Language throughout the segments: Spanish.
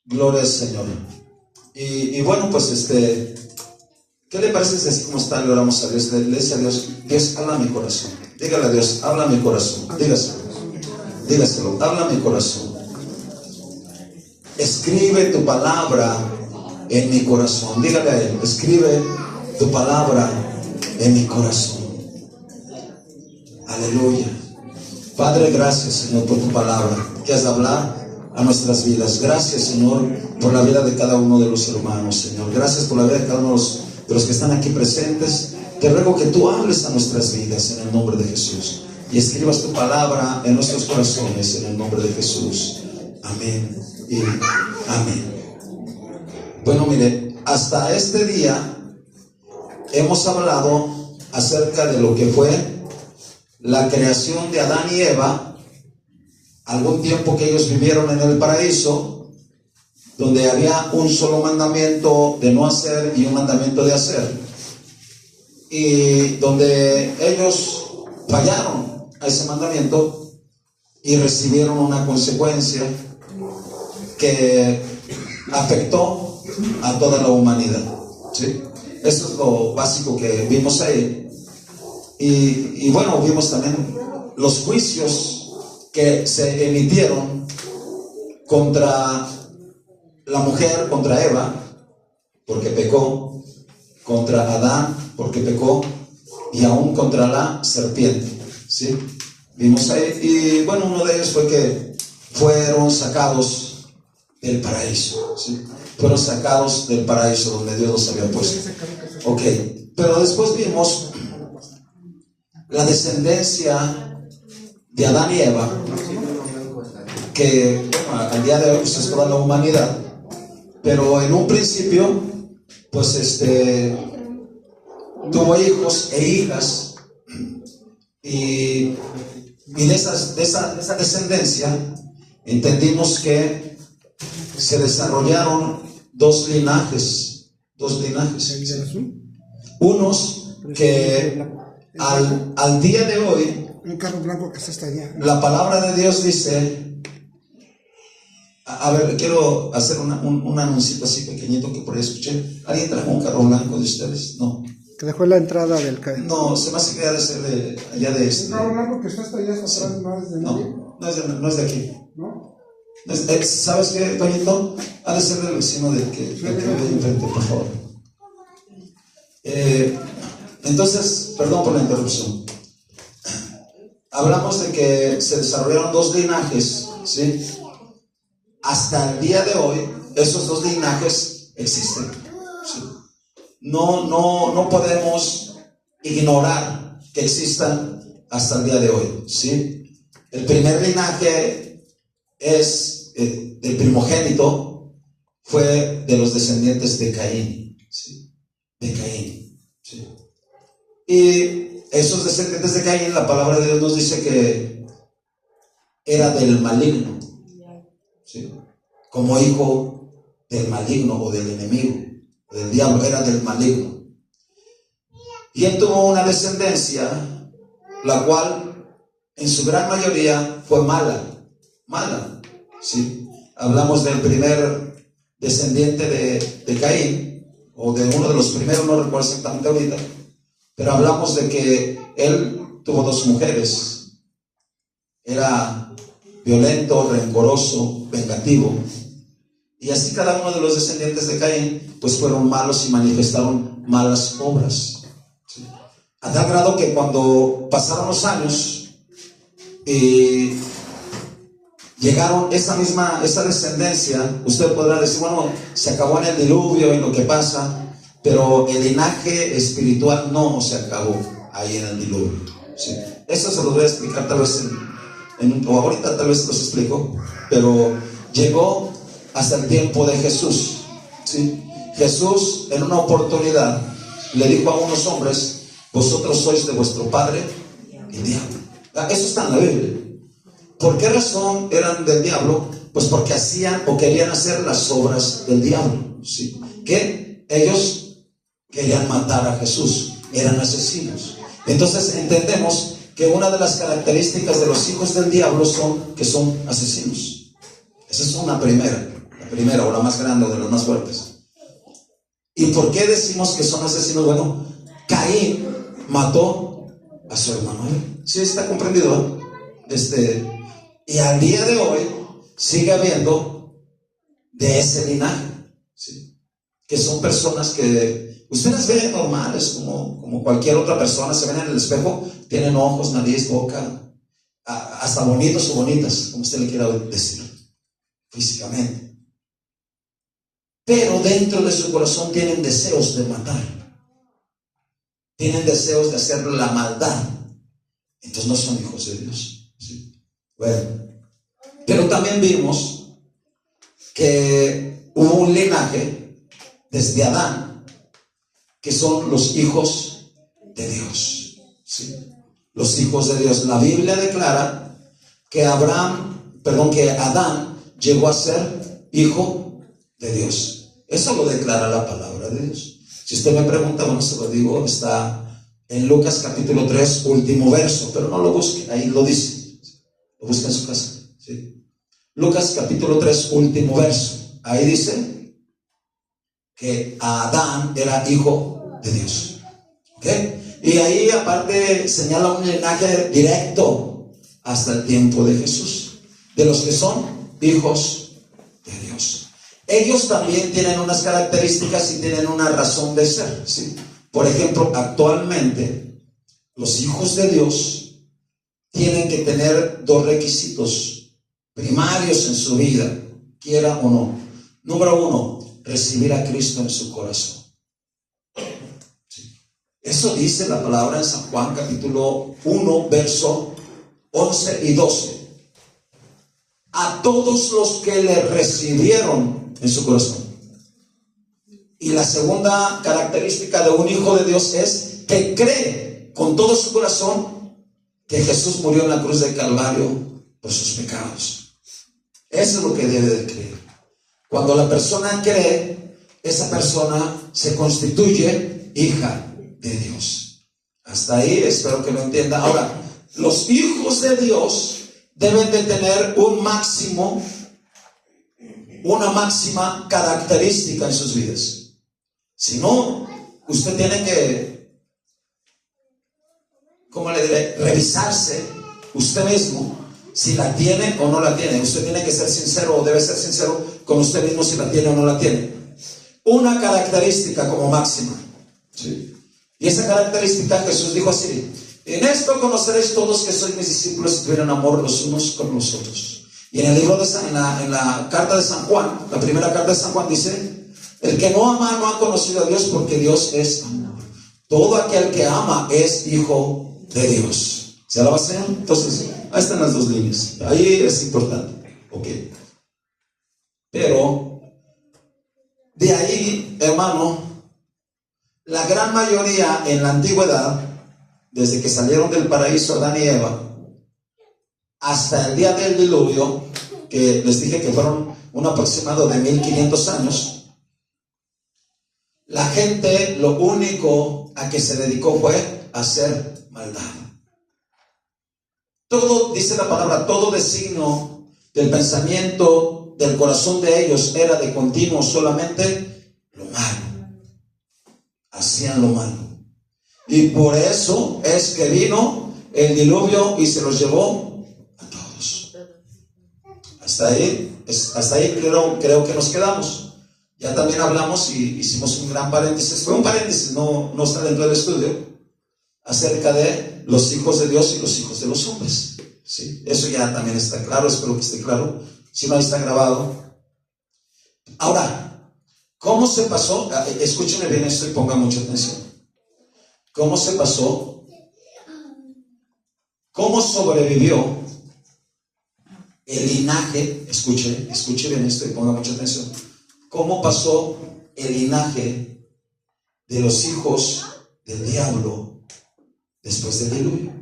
Gloria al Señor. Y bueno, pues ¿qué le parece si así como está le oramos a Dios? Le dice a Dios: Dios, habla a mi corazón. Dígale a Dios: habla a mi corazón. Dígaselo, habla a mi corazón. Escribe tu palabra en mi corazón. Dígale a Él: escribe tu palabra en mi corazón. Aleluya. Padre, gracias, Señor, por tu palabra que has de hablar a nuestras vidas. Gracias, Señor, por la vida de cada uno de los hermanos, Señor. Gracias por la vida de cada uno de los que están aquí presentes. Te ruego que tú hables a nuestras vidas en el nombre de Jesús y escribas tu palabra en nuestros corazones en el nombre de Jesús. Amén y amén. Bueno, mire, hasta este día hemos hablado acerca de lo que fue la creación de Adán y Eva, algún tiempo que ellos vivieron en el paraíso, donde había un solo mandamiento de no hacer y un mandamiento de hacer, y donde ellos fallaron a ese mandamiento y recibieron una consecuencia que afectó a toda la humanidad, ¿sí? Eso es lo básico que vimos ahí. Y bueno, vimos también los juicios que se emitieron contra la mujer, contra Eva, porque pecó, contra Adán, porque pecó, y aún contra la serpiente, ¿sí? Vimos ahí, y bueno, uno de ellos fue que fueron sacados del paraíso, ¿sí? Fueron sacados del paraíso donde Dios los había puesto. Ok, pero después vimos la descendencia de Adán y Eva, que bueno, al día de hoy pues es toda la humanidad, pero en un principio pues tuvo hijos e hijas, y de esa descendencia entendimos que se desarrollaron dos linajes, unos que al día de hoy, un carro blanco que está hasta allá. La palabra de Dios dice, a ver, quiero hacer un anuncio así pequeñito que por ahí escuché. ¿Alguien trajo un carro blanco de ustedes? No. Que dejó la entrada del carro. No, se me hace que ha de ser de allá de Un carro blanco que está hasta allá, hasta atrás, no es de nadie. No es de aquí. ¿No? ¿Sabes qué, Toñito? Ha de ser del vecino del que vive enfrente, por favor. Entonces, perdón por la interrupción. Hablamos de que se desarrollaron dos linajes, ¿sí? Hasta el día de hoy, esos dos linajes existen, ¿sí? No podemos ignorar que existan hasta el día de hoy, ¿sí? El primer linaje es el primogénito, fue de los descendientes de Caín, ¿sí? De Caín, ¿sí? Y esos descendientes de Caín, la palabra de Dios nos dice que era del maligno, ¿sí? Como hijo del maligno o del enemigo, del diablo, era del maligno. Y él tuvo una descendencia, la cual en su gran mayoría fue mala, ¿sí? Hablamos del primer descendiente de Caín, o de uno de los primeros, no recuerdo exactamente ahorita, pero hablamos de que él tuvo dos mujeres. Era violento, rencoroso, vengativo. Y así cada uno de los descendientes de Caín pues fueron malos y manifestaron malas obras, ¿sí? A tal grado que cuando pasaron los años y llegaron esa descendencia, usted podrá decir, bueno, se acabó en el diluvio y lo que pasa, pero el linaje espiritual no se acabó ahí en el diluvio, ¿sí? Eso se lo voy a explicar tal vez o ahorita tal vez los explico, pero llegó hasta el tiempo de Jesús, ¿sí? Jesús en una oportunidad le dijo a unos hombres: vosotros sois de vuestro padre el diablo. Eso está en la Biblia. ¿Por qué razón eran del diablo? Pues porque hacían o querían hacer las obras del diablo, ¿sí? Que ellos querían matar a Jesús, eran asesinos. Entonces entendemos que una de las características de los hijos del diablo son que son asesinos. Esa es una primera. la primera o la más grande o de las más fuertes. ¿Y por qué decimos que son asesinos? Bueno, Caín mató a su hermano Abel. ¿Sí está comprendido? Y al día de hoy sigue habiendo de ese linaje, ¿sí? Que son personas que ustedes ven normales como cualquier otra persona, se ven en el espejo, tienen ojos, nariz, boca, hasta bonitos o bonitas, como usted le quiera decir, físicamente. Pero dentro de su corazón tienen deseos de matar, tienen deseos de hacer la maldad. Entonces no son hijos de Dios, ¿sí? Bueno, pero también vimos que hubo un linaje desde Adán que son los hijos de Dios, ¿sí? Los hijos de Dios. La Biblia declara que Adán llegó a ser hijo de Dios. Eso lo declara la palabra de Dios. Si usted me pregunta, bueno, se lo digo, está en Lucas capítulo 3, último verso, pero no lo busque, ahí lo dice, lo busca en su casa, ¿sí? Lucas capítulo 3, último verso, ahí dice que Adán era hijo de Dios, ¿ok? Y ahí aparte señala un linaje directo hasta el tiempo de Jesús, de los que son hijos de Dios. Ellos también tienen unas características y tienen una razón de ser, ¿sí? Por ejemplo, actualmente los hijos de Dios tienen que tener dos requisitos primarios en su vida, quiera o no. Número uno, recibir a Cristo en su corazón. ¿Sí? Eso dice la palabra en San Juan capítulo 1, verso 11 y 12. A todos los que le recibieron en su corazón. Y la segunda característica de un hijo de Dios es que cree con todo su corazón que Jesús murió en la cruz del Calvario por sus pecados. Eso es lo que debe de creer. Cuando la persona cree, esa persona se constituye hija de Dios. Hasta ahí espero que lo entienda. Ahora, los hijos de Dios deben de tener una máxima característica en sus vidas. Si no, usted tiene que, ¿cómo le diré? Revisarse usted mismo si la tiene o no la tiene. Usted tiene que ser sincero o debe ser sincero con usted mismo si la tiene o no la tiene. Una característica como máxima, ¿sí? Y esa característica Jesús dijo así: en esto conoceréis todos que sois mis discípulos si tuvieran amor los unos con los otros. Y en el libro en la carta de San Juan, la primera carta de San Juan dice: el que no ama no ha conocido a Dios, porque Dios es amor. Todo aquel que ama es hijo de Dios. ¿Se alaba, Señor? Entonces, ahí están las dos líneas. Ahí es importante. Ok. Pero, de ahí, hermano, la gran mayoría en la antigüedad, desde que salieron del paraíso Adán y Eva, hasta el día del diluvio, que les dije que fueron un aproximado de 1500 años, la gente lo único a que se dedicó fue a hacer maldad. Todo, dice la palabra, todo designio del pensamiento del corazón de ellos era de continuo solamente lo malo. Hacían lo malo. Y por eso es que vino el diluvio y se los llevó a todos. Hasta ahí creo que nos quedamos. Ya también hablamos y hicimos un gran paréntesis. Fue un paréntesis, no está dentro del estudio, acerca de los hijos de Dios y los hijos de los hombres, ¿sí? Eso ya también está claro, espero que esté claro. Si no, ahí está grabado. Ahora, ¿cómo se pasó? Escúchenme bien esto y pongan mucha atención. ¿Cómo se pasó? ¿Cómo sobrevivió el linaje? Escuche bien esto y pongan mucha atención. ¿Cómo pasó el linaje de los hijos del diablo después del diluvio?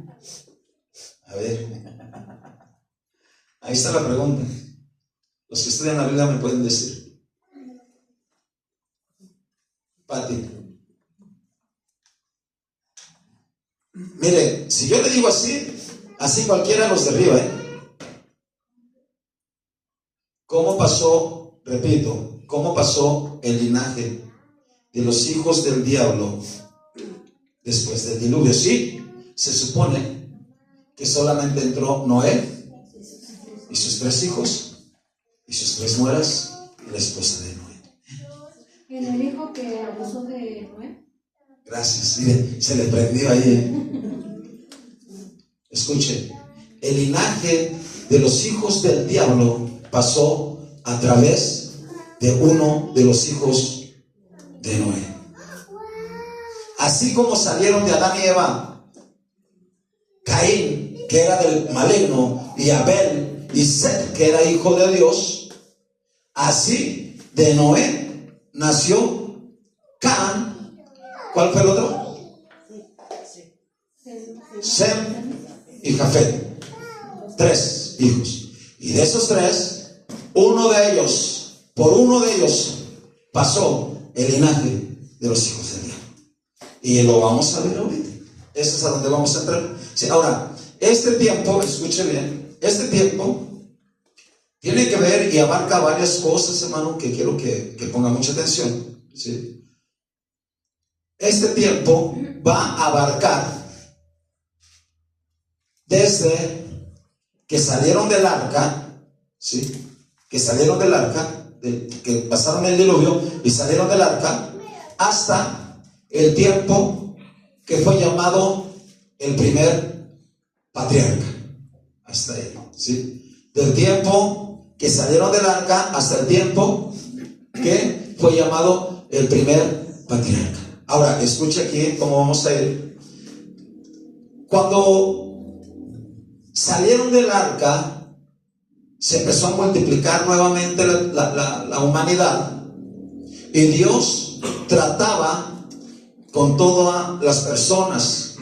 A ver, ahí está la pregunta. Los que estudian la Biblia me pueden decir. Pati, mire, si yo le digo así cualquiera los derriba, ¿eh? ¿Cómo pasó repito, cómo pasó el linaje de los hijos del diablo después del diluvio. Sí, se supone que solamente entró Noé y sus 3 hijos y sus 3 nueras y la esposa de Noé. ¿En el hijo que abusó de Noé? Gracias, mire, se le prendió ahí. Escuche, el linaje de los hijos del diablo pasó a través de uno de los hijos de Noé. Así como salieron de Adán y Eva, Caín, que era del maligno, y Abel y Set, que era hijo de Dios, así de Noé nació Canaán. ¿Cuál fue el otro? Sem y Jafet. 3 hijos. Y de esos 3, por uno de ellos pasó el linaje de los hijos de Dios. Y lo vamos a ver ahorita. Eso es a donde vamos a entrar. Sí, ahora, este tiempo, escuche bien, este tiempo tiene que ver y abarca varias cosas, hermano, que quiero que ponga mucha atención. ¿Sí? Este tiempo va a abarcar desde que salieron del arca, ¿sí? Que salieron del arca, que pasaron el diluvio y salieron del arca, hasta el tiempo que fue llamado el primer patriarca. Hasta ahí, ¿sí? Del tiempo que salieron del arca hasta el tiempo que fue llamado el primer patriarca. Ahora, escuche aquí cómo vamos a ir. Cuando salieron del arca, se empezó a multiplicar nuevamente la humanidad, y Dios trataba con todas las personas,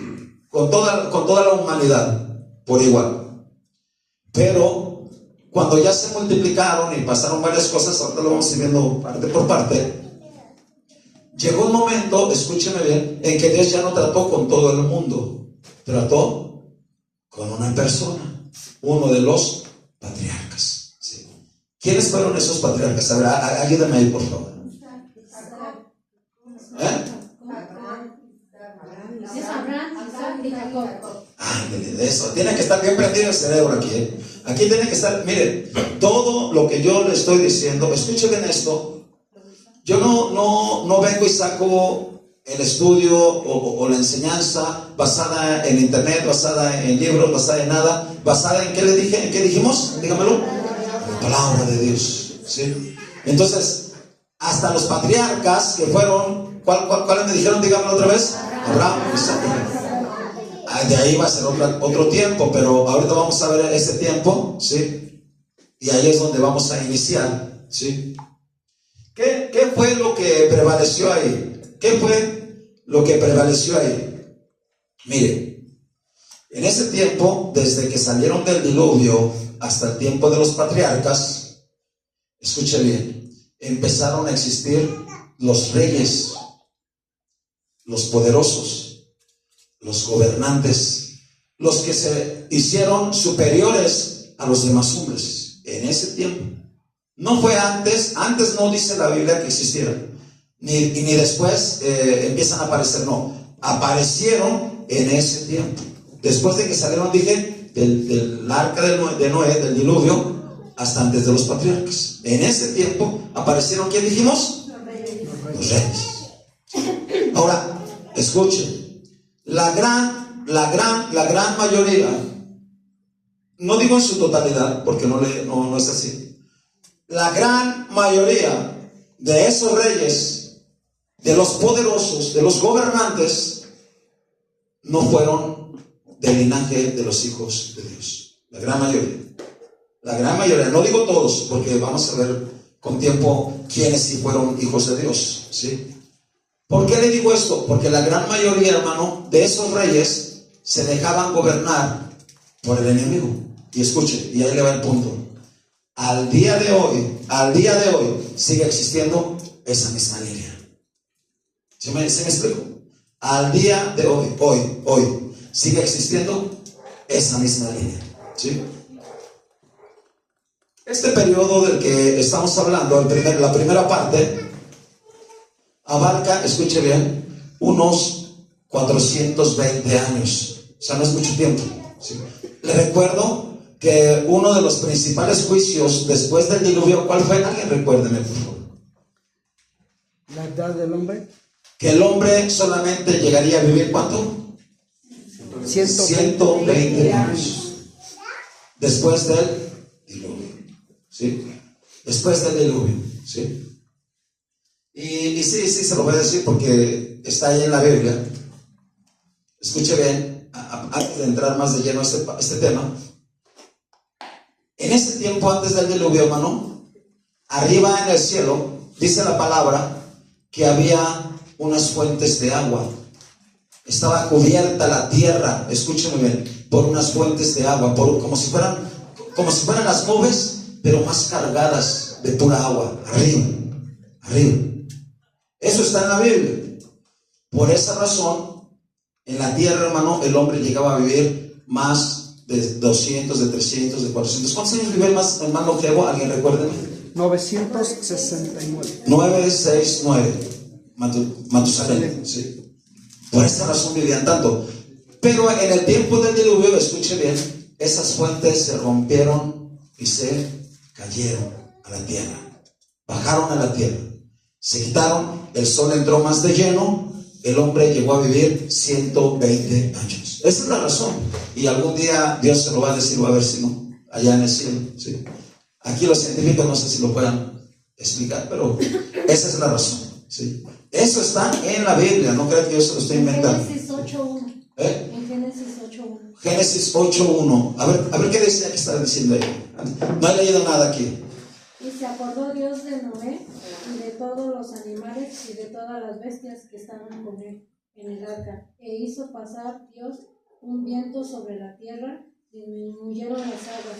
con toda la humanidad por igual. Pero cuando ya se multiplicaron y pasaron varias cosas, ahorita lo vamos a ir viendo parte por parte, llegó un momento, escúcheme bien, en que Dios ya no trató con todo el mundo, trató con una persona, uno de los patriarcas. ¿Sí? ¿Quiénes fueron esos patriarcas? A ver, ayúdame ahí, por favor. Es Abraham, Isaac y Jacob. Ándale, de eso. Tiene que estar bien prendido el cerebro aquí, ¿eh? Aquí tiene que estar, miren, todo lo que yo le estoy diciendo, escuchen bien esto. Yo no vengo y saco el estudio o la enseñanza basada en internet, basada en libros, basada en nada, basada en ¿qué le dije? ¿En qué dijimos? Dígamelo. La palabra de Dios, ¿sí? Entonces, hasta los patriarcas que fueron, ¿cuáles me dijeron? Dígamelo otra vez. Abraham, Isaac. De ahí va a ser otro tiempo, pero ahorita vamos a ver ese tiempo, ¿sí? Y ahí es donde vamos a iniciar, ¿sí? ¿Qué fue lo que prevaleció ahí? ¿Qué fue lo que prevaleció ahí? Mire, en ese tiempo, desde que salieron del diluvio hasta el tiempo de los patriarcas, escuche bien, empezaron a existir los reyes, los poderosos, los gobernantes, los que se hicieron superiores a los demás hombres en ese tiempo. No fue antes no dice la Biblia que existieran, ni después empiezan a aparecer, no, aparecieron en ese tiempo. Después de que salieron, dije, del arca de Noé, del diluvio, hasta antes de los patriarcas. En ese tiempo aparecieron, ¿quién dijimos? Los reyes. Ahora, escuchen. La gran mayoría, no digo en su totalidad, porque no es así. La gran mayoría de esos reyes, de los poderosos, de los gobernantes, no fueron del linaje de los hijos de Dios. La gran mayoría, no digo todos, porque vamos a ver con tiempo quiénes sí fueron hijos de Dios, ¿sí? ¿Por qué le digo esto? Porque la gran mayoría, hermano, de esos reyes se dejaban gobernar por el enemigo. Y escuche, y ahí le va el punto. Al día de hoy, sigue existiendo esa misma línea. ¿Sí me explico? Al día de hoy, sigue existiendo esa misma línea. ¿Sí? Este periodo del que estamos hablando, la primera parte, abarca, escuche bien, unos 420 años. O sea, no es mucho tiempo, ¿sí? Le recuerdo que uno de los principales juicios después del diluvio, ¿cuál fue? Alguien recuérdeme, por favor. La edad del hombre. Que el hombre solamente llegaría a vivir, ¿cuánto? 120 años. Después del diluvio, ¿sí? Después del diluvio, ¿sí? Y sí, se lo voy a decir porque está ahí en la Biblia. Escuche bien, antes de entrar más de lleno a este tema. En ese tiempo antes del diluvio, hermano, arriba en el cielo, dice la palabra que había unas fuentes de agua. Estaba cubierta la tierra, escúcheme bien, por unas fuentes de agua, como si fueran las nubes, pero más cargadas de pura agua, arriba. Eso está en la Biblia. Por esa razón, en la tierra, hermano, el hombre llegaba a vivir más de 200, de 300, de 400. ¿Cuántos años vivió el más longevo? ¿Alguien recuérdeme? 969. 969. Matusalén, sí. Por esta razón vivían tanto. Pero en el tiempo del diluvio, escuche bien, esas fuentes se rompieron y se cayeron a la tierra. Bajaron a la tierra. Se quitaron, el sol entró más de lleno, el hombre llegó a vivir 120 años. Esa es la razón. Y algún día Dios se lo va a decir, va a ver si no, allá en el cielo, ¿sí? Aquí los científicos no sé si lo puedan explicar, pero esa es la razón, ¿sí? Eso está en la Biblia, no creo que yo se lo estoy inventando. Génesis 8.1. En Génesis 8.1. Génesis 8.1. A ver qué decía que estaba diciendo ahí. No he leído nada aquí. Y se acordó Dios de Noé y de todos los animales y de todas las bestias que estaban con él en el arca. E hizo pasar Dios un viento sobre la tierra, disminuyeron las aguas.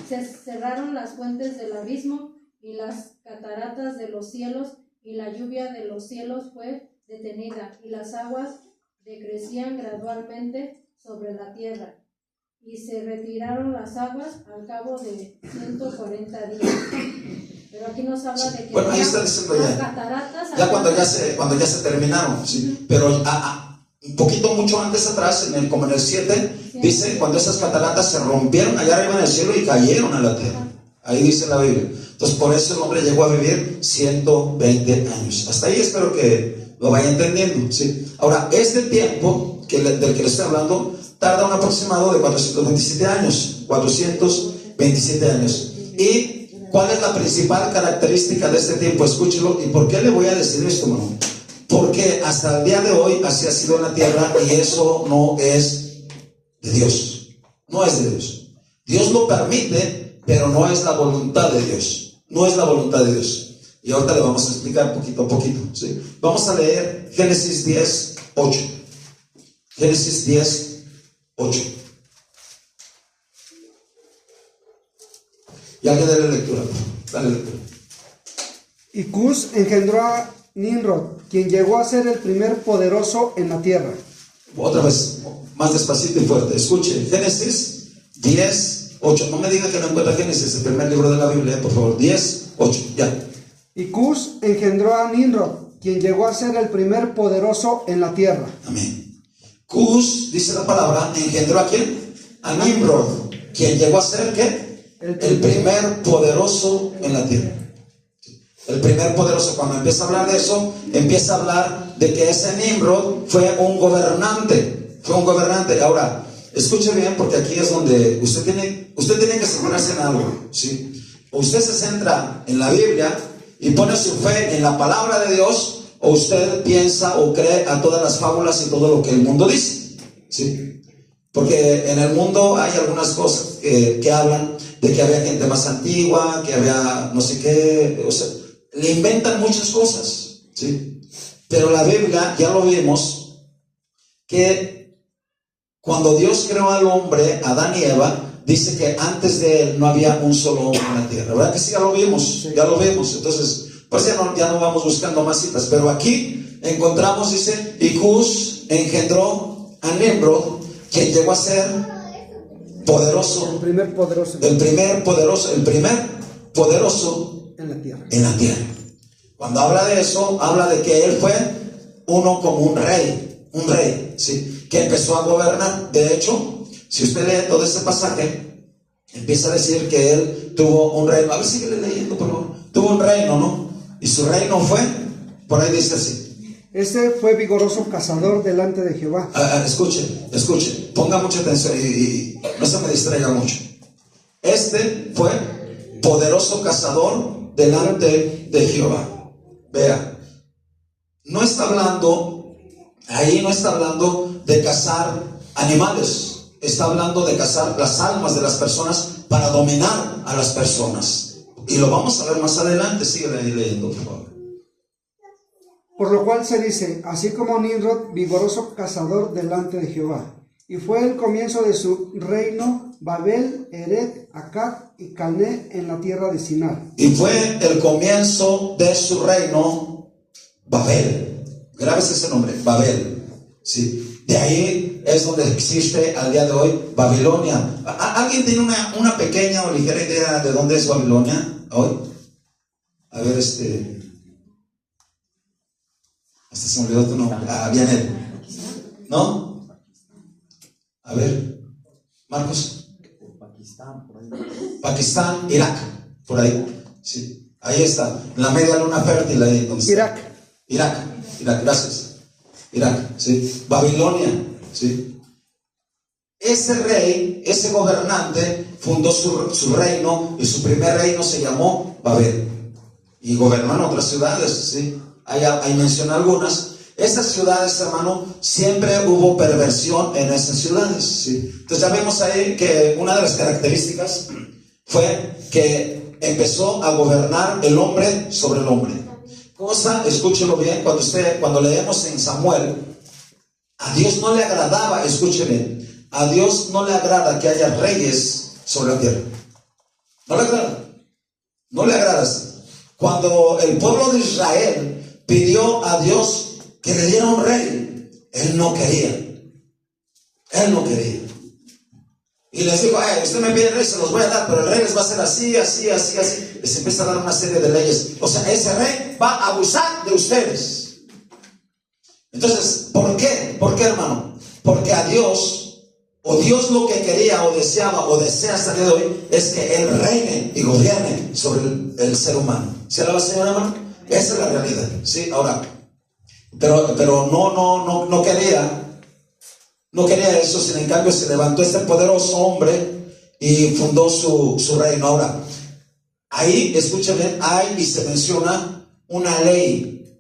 Se cerraron las fuentes del abismo y las cataratas de los cielos, y la lluvia de los cielos fue detenida, y las aguas decrecían gradualmente sobre la tierra. Y se retiraron las aguas al cabo de 140 días. Pero aquí nos habla de que bueno, ahí está diciendo las cataratas, ya cuando ya se terminaron, ¿sí? Pero un poquito mucho antes atrás, como en el 7, sí, dice cuando esas cataratas se rompieron allá arriba en el cielo y cayeron a la tierra. Ahí dice la Biblia. Entonces por eso el hombre llegó a vivir 120 años. Hasta ahí espero que lo vaya entendiendo, ¿sí? Ahora, este tiempo del que le estoy hablando tarda un aproximado de 427 años. 427 años. ¿Y cuál es la principal característica de este tiempo? Escúchelo. ¿Y por qué le voy a decir esto, hermano? Porque hasta el día de hoy así ha sido en la tierra, y eso no es de Dios. No es de Dios. Dios lo permite, pero no es la voluntad de Dios. No es la voluntad de Dios. Y ahorita le vamos a explicar poquito a poquito, ¿sí? Vamos a leer Génesis 10:8. Génesis 10:8. Y alguien dale lectura. Dale lectura. Y Cus engendró a Nimrod, quien llegó a ser el primer poderoso en la tierra. Otra vez, más despacito y fuerte. Escuche, Génesis 10:8. No me diga que no encuentra Génesis, el primer libro de la Biblia, por favor. 10:8, ya. Y Cus engendró a Nimrod, quien llegó a ser el primer poderoso en la tierra. Amén. Cus, dice la palabra, engendró a ¿quién? A Nimrod, quien llegó a ser ¿qué? El primer poderoso en la tierra. El primer poderoso. Cuando empieza a hablar de eso, empieza a hablar de que ese Nimrod fue un gobernante. Fue un gobernante. Ahora, escuche bien, porque aquí es donde usted tiene que centrarse en algo, ¿sí? Usted se centra en la Biblia y pone su fe en la palabra de Dios, o usted piensa o cree a todas las fábulas y todo lo que el mundo dice, ¿sí? Porque en el mundo hay algunas cosas que hablan de que había gente más antigua, que había no sé qué, o sea, le inventan muchas cosas, ¿sí? Pero la Biblia, ya lo vimos, que cuando Dios creó al hombre, Adán y Eva, dice que antes de él no había un solo hombre en la tierra. ¿Verdad que sí? Ya lo vimos, sí. Ya lo vimos. Entonces, pues ya no vamos buscando más citas. Pero aquí encontramos, dice, y Cus engendró a Nimrod, quien llegó a ser poderoso, el primer poderoso el primer poderoso en la tierra. En la tierra. Cuando habla de eso, habla de que él fue uno como un rey, ¿sí? Que empezó a gobernar. De hecho, si usted lee todo ese pasaje, empieza a decir que él tuvo un reino. A ver, síguele leyendo, por favor. Tuvo un reino, ¿no? Y su reino fue, por ahí dice así. Este fue vigoroso cazador delante de Jehová. Escuche, ponga mucha atención y no se me distraiga mucho. Este fue poderoso cazador delante de Jehová. Vea, no está hablando de cazar animales, está hablando de cazar las almas de las personas para dominar a las personas. Y lo vamos a ver más adelante, sigue leyendo, por favor. Por lo cual se dice, así como Nimrod, vigoroso cazador delante de Jehová. Y fue el comienzo de su reino Babel, Eret, Akkad y Calné en la tierra de Sinar. Y fue el comienzo de su reino Babel. Grábese ese nombre, Babel. ¿Sí? De ahí es donde existe al día de hoy Babilonia. ¿Alguien tiene una pequeña o ligera idea de dónde es Babilonia hoy? A ver, hasta se me olvidó tu nombre. Vianel. ¿No? A ver, Marcos. Pakistán, Irak, por ahí. Sí, ahí está, en la media luna fértil, ahí donde está. Irak, gracias. Irak, sí. Babilonia, sí. Ese rey, ese gobernante, fundó su reino, y su primer reino se llamó Babel. Y gobernó en otras ciudades, sí. Ahí menciona algunas. Esas ciudades, hermano, siempre hubo perversión en esas ciudades, ¿sí? Entonces ya vemos ahí que una de las características fue que empezó a gobernar el hombre sobre el hombre. Cosa, escúchelo bien, cuando leemos en Samuel, a Dios no le agradaba, escuche bien, a Dios no le agrada que haya reyes sobre la tierra. No le agrada. Cuando el pueblo de Israel pidió a Dios que le diera un rey, él no quería. Y les dijo, usted me pide rey, se los voy a dar, pero el rey les va a hacer así. Les empieza a dar una serie de leyes. O sea, ese rey va a abusar de ustedes. Entonces, ¿por qué? ¿Por qué, hermano? Porque a Dios, o Dios lo que quería, o deseaba, o desea hasta el día de hoy, es que Él reine y gobierne sobre el ser humano. ¿Se alaba, Señor, hermano? Esa es la realidad, ¿sí? Ahora, pero no quería eso, sino en cambio se levantó este poderoso hombre y fundó su reino. Ahora, ahí, escuchen bien, hay y se menciona una ley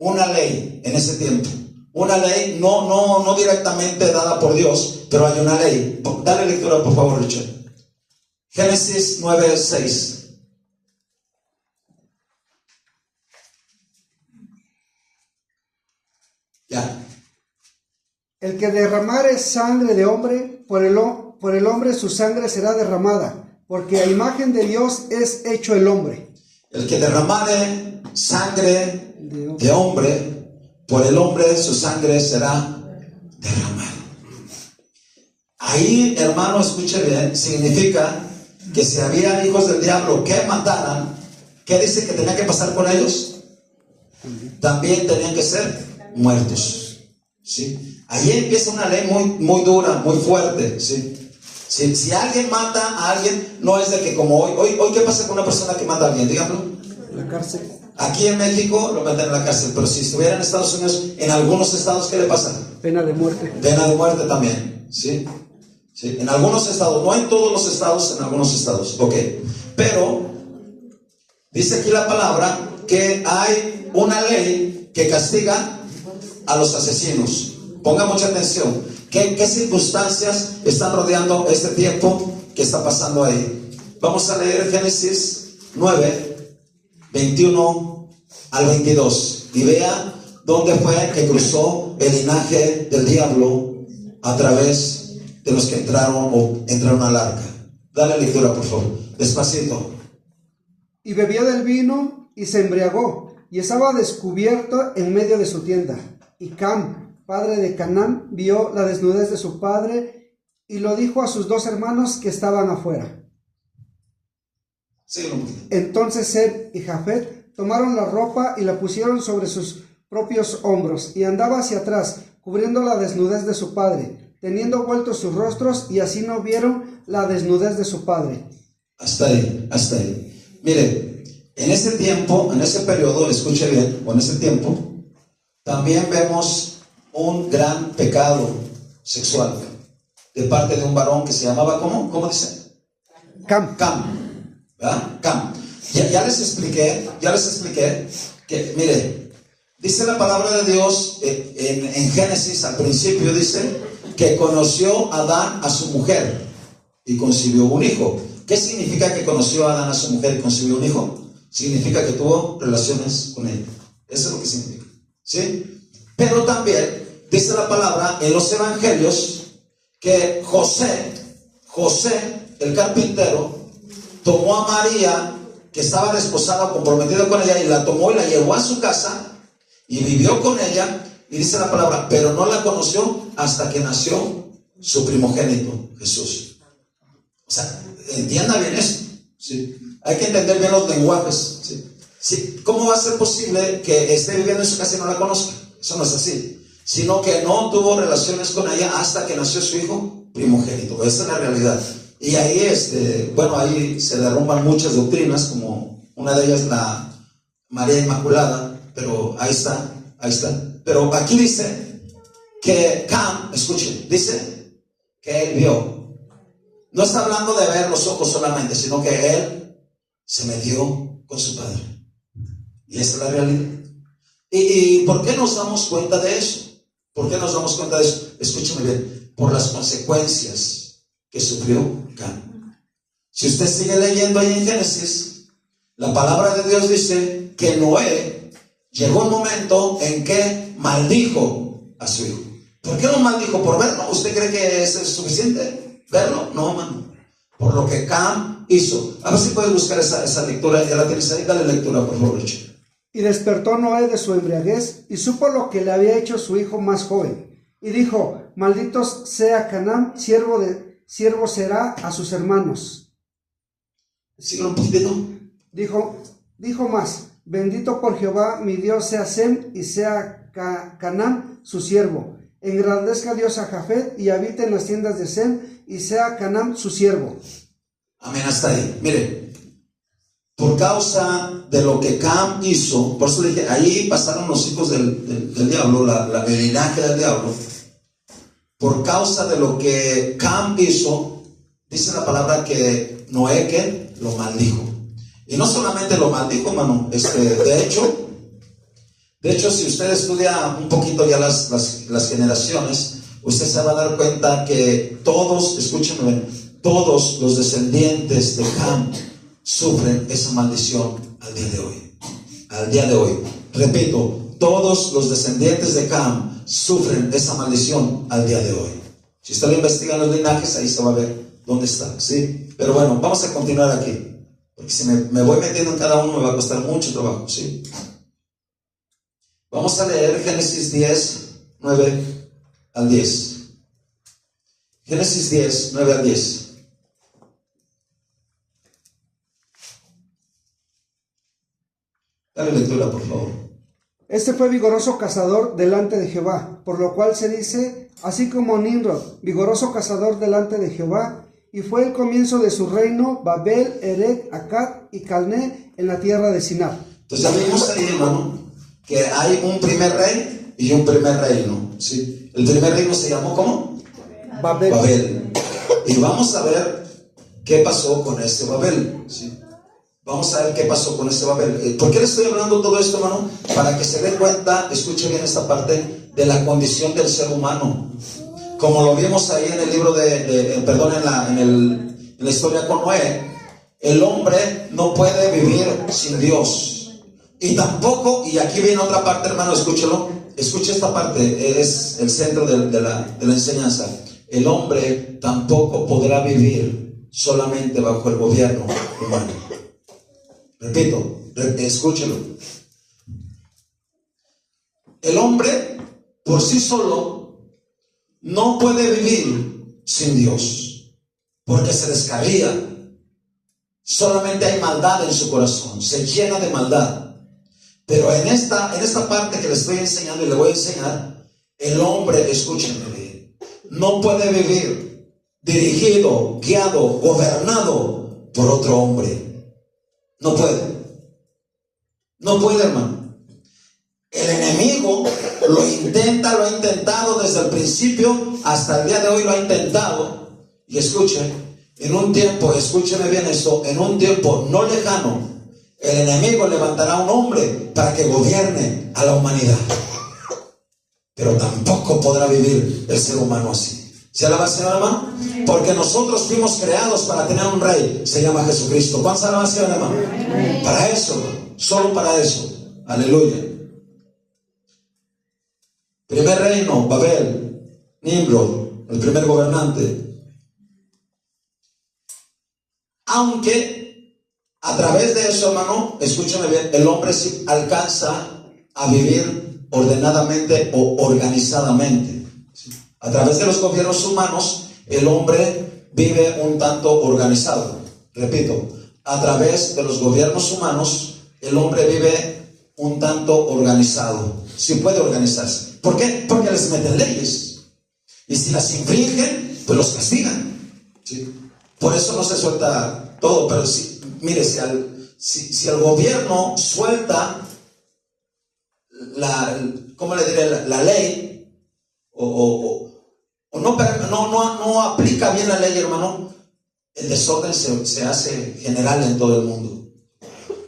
en ese tiempo. Una ley no directamente dada por Dios, pero hay una ley. Dale lectura, por favor, Richard. Génesis 9:6. Ya. El que derramare sangre de hombre, por el hombre su sangre será derramada, porque a imagen de Dios es hecho el hombre. El que derramare sangre de hombre, por el hombre su sangre será derramada. Ahí, hermano, escuche bien, significa que si había hijos del diablo que mataran, ¿qué dice que tenía que pasar con ellos? También tenían que ser muertos, ¿sí? Ahí empieza una ley muy dura, muy fuerte, ¿sí? Si alguien mata a alguien, no es de que como hoy ¿qué pasa con una persona que mata a alguien? Díganlo. La cárcel. Aquí en México lo meten en la cárcel, pero si estuviera en Estados Unidos, en algunos estados, ¿qué le pasa? Pena de muerte. Pena de muerte también, ¿sí? Sí, en algunos estados, no en todos los estados, en algunos estados, ok. Pero dice aquí la palabra que hay una ley que castiga a los asesinos. Ponga mucha atención. ¿Qué circunstancias están rodeando este tiempo que está pasando ahí? Vamos a leer Génesis 9, 21 al 22. Y vea dónde fue que cruzó el linaje del diablo a través de los que entraron al arca. Dale lectura, por favor. Despacito. Y bebió del vino y se embriagó, y estaba descubierto en medio de su tienda. Y Cam, padre de Canaán, vio la desnudez de su padre y lo dijo a sus 2 hermanos que estaban afuera. Síguelo un poquito. Entonces Sem y Jafet tomaron la ropa y la pusieron sobre sus propios hombros, y andaba hacia atrás, cubriendo la desnudez de su padre, teniendo vueltos sus rostros, y así no vieron la desnudez de su padre. Hasta ahí, hasta ahí. Mire, en ese tiempo, en ese periodo, escuche bien, o en ese tiempo, también vemos un gran pecado sexual de parte de un varón que se llamaba, ¿cómo dice? Cam. ¿Verdad? Cam. Ya les expliqué que, mire, dice la palabra de Dios en Génesis, al principio dice que conoció Adán a su mujer y concibió un hijo. ¿Qué significa que conoció a Adán a su mujer y concibió un hijo? Significa que tuvo relaciones con ella. Eso es lo que significa, ¿sí? Pero también dice la palabra en los evangelios que José, el carpintero, tomó a María, que estaba desposada o comprometida con ella, y la tomó y la llevó a su casa y vivió con ella, y dice la palabra, pero no la conoció hasta que nació su primogénito, Jesús. O sea, entienda bien esto, ¿sí? Hay que entender bien los lenguajes, ¿sí? ¿Sí? ¿Cómo va a ser posible que esté viviendo en su casa y no la conozca? Eso no es así, sino que no tuvo relaciones con ella hasta que nació su hijo primogénito. Esa es la realidad. Y ahí, bueno, ahí se derrumban muchas doctrinas, como una de ellas la María Inmaculada, pero ahí está. Pero aquí dice que Cam, escuchen, dice que él vio. No está hablando de ver los ojos solamente, sino que él se metió con su padre. Y esa es la realidad. ¿Y por qué nos damos cuenta de eso? ¿Por qué nos damos cuenta de eso? Escúcheme bien, por las consecuencias que sufrió Cam. Si usted sigue leyendo ahí en Génesis, la palabra de Dios dice que Noé llegó un momento en que maldijo a su hijo. ¿Por qué lo maldijo? ¿Por verlo? ¿Usted cree que eso es suficiente? ¿Verlo? No, mano. Por lo que Cam hizo. A ver si puedes buscar esa lectura. Ya la tienes ahí, dale lectura, por favor, Richard. Y despertó Noé de su embriaguez, y supo lo que le había hecho su hijo más joven. Y dijo, maldito sea Canaán, siervo será a sus hermanos. Síguelo un poquito. Dijo más, bendito por Jehová mi Dios sea Sem, y sea Canaán su siervo. Engrandezca Dios a Jafet, y habite en las tiendas de Sem, y sea Canaán su siervo. Amén, hasta ahí. Mire, por causa de lo que Cam hizo, por eso le dije, ahí pasaron los hijos del diablo, el linaje del diablo. Por causa de lo que Cam hizo, dice la palabra que Noé que lo maldijo. Y no solamente lo maldijo, hermano, de hecho, si usted estudia un poquito ya las generaciones, usted se va a dar cuenta que todos, escúchenme bien, todos los descendientes de Cam sufren esa maldición al día de hoy. Al día de hoy. Repito, todos los descendientes de Cam sufren esa maldición al día de hoy. Si usted lo investiga en los linajes, ahí se va a ver dónde está, ¿sí? Pero bueno, vamos a continuar aquí, porque si me voy metiendo en cada uno me va a costar mucho trabajo, ¿sí? Vamos a leer Génesis 10, 9 al 10. Génesis 10, 9 al 10. Dale lectura, por favor. Este fue vigoroso cazador delante de Jehová, por lo cual se dice, así como Nimrod, vigoroso cazador delante de Jehová, y fue el comienzo de su reino, Babel, Erec, Accad y Calné, en la tierra de Sinar. Entonces ya vimos ahí, hermano, que hay un primer rey y un primer reino, ¿sí? El primer reino se llamó, ¿cómo? Babel. Y vamos a ver qué pasó con ese Babel, ¿sí? Vamos a ver qué pasó con ese Babel. ¿Por qué le estoy hablando todo esto, hermano? Para que se dé cuenta, escuche bien esta parte, de la condición del ser humano. Como lo vimos ahí en el libro en la historia con Noé, el hombre no puede vivir sin Dios. Y tampoco, y aquí viene otra parte, hermano, escúchelo. Escuche esta parte, es el centro de la enseñanza. El hombre tampoco podrá vivir solamente bajo el gobierno humano. Repito, escúchelo. El hombre por sí solo no puede vivir sin Dios, porque se descarría. Solamente hay maldad en su corazón, se llena de maldad. Pero en esta parte que le estoy enseñando y le voy a enseñar, el hombre, escúchenme bien, no puede vivir dirigido, guiado, gobernado por otro hombre. No puede. No puede, hermano. El enemigo lo ha intentado desde el principio hasta el día de hoy, lo ha intentado. Y escuchen, en un tiempo, escúcheme bien esto, en un tiempo no lejano, el enemigo levantará un hombre para que gobierne a la humanidad. Pero tampoco podrá vivir el ser humano así. ¿Se alaba el Señor, hermano? Porque nosotros fuimos creados para tener un rey, se llama Jesucristo. ¿Cuántos alaban al Señor, hermano? Para eso, solo para eso. Aleluya. Primer reino, Babel, Nimrod, el primer gobernante. Aunque a través de eso, hermano, escúchame bien, el hombre sí alcanza a vivir ordenadamente o organizadamente. A través de los gobiernos humanos, el hombre vive un tanto organizado. Repito, a través de los gobiernos humanos, el hombre vive un tanto organizado. Sí puede organizarse. ¿Por qué? Porque les meten leyes. Y si las infringen, pues los castigan. ¿Sí? Por eso no se suelta todo. Pero si, mire, si el gobierno suelta ¿cómo le diré? La ley, o no aplica bien la ley, hermano, el desorden se hace general en todo el mundo.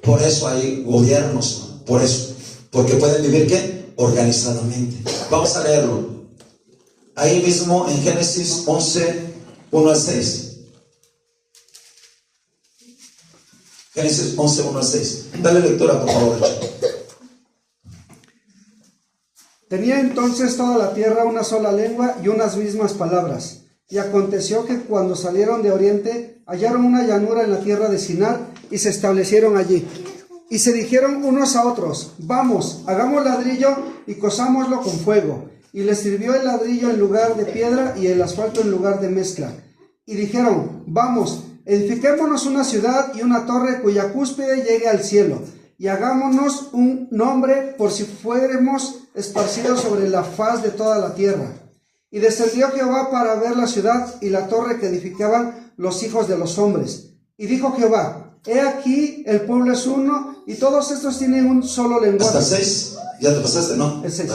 Por eso hay gobiernos, hermano. Por eso. Porque pueden vivir, ¿qué? Organizadamente. Vamos a leerlo. Ahí mismo en Génesis 11, 1 al 6. Génesis 11, 1 al 6. Dale lectura, por favor. Tenía entonces toda la tierra una sola lengua y unas mismas palabras. Y aconteció que cuando salieron de oriente, hallaron una llanura en la tierra de Sinar y se establecieron allí. Y se dijeron unos a otros: vamos, hagamos ladrillo y cosámoslo con fuego. Y les sirvió el ladrillo en lugar de piedra y el asfalto en lugar de mezcla. Y dijeron: vamos, edifiquémonos una ciudad y una torre cuya cúspide llegue al cielo, y hagámonos un nombre por si fuéramos esparcidos sobre la faz de toda la tierra. Y descendió Jehová para ver la ciudad y la torre que edificaban los hijos de los hombres. Y dijo Jehová: he aquí, el pueblo es uno, y todos estos tienen un solo lenguaje. Hasta el 6, ya te pasaste, ¿no? El 6.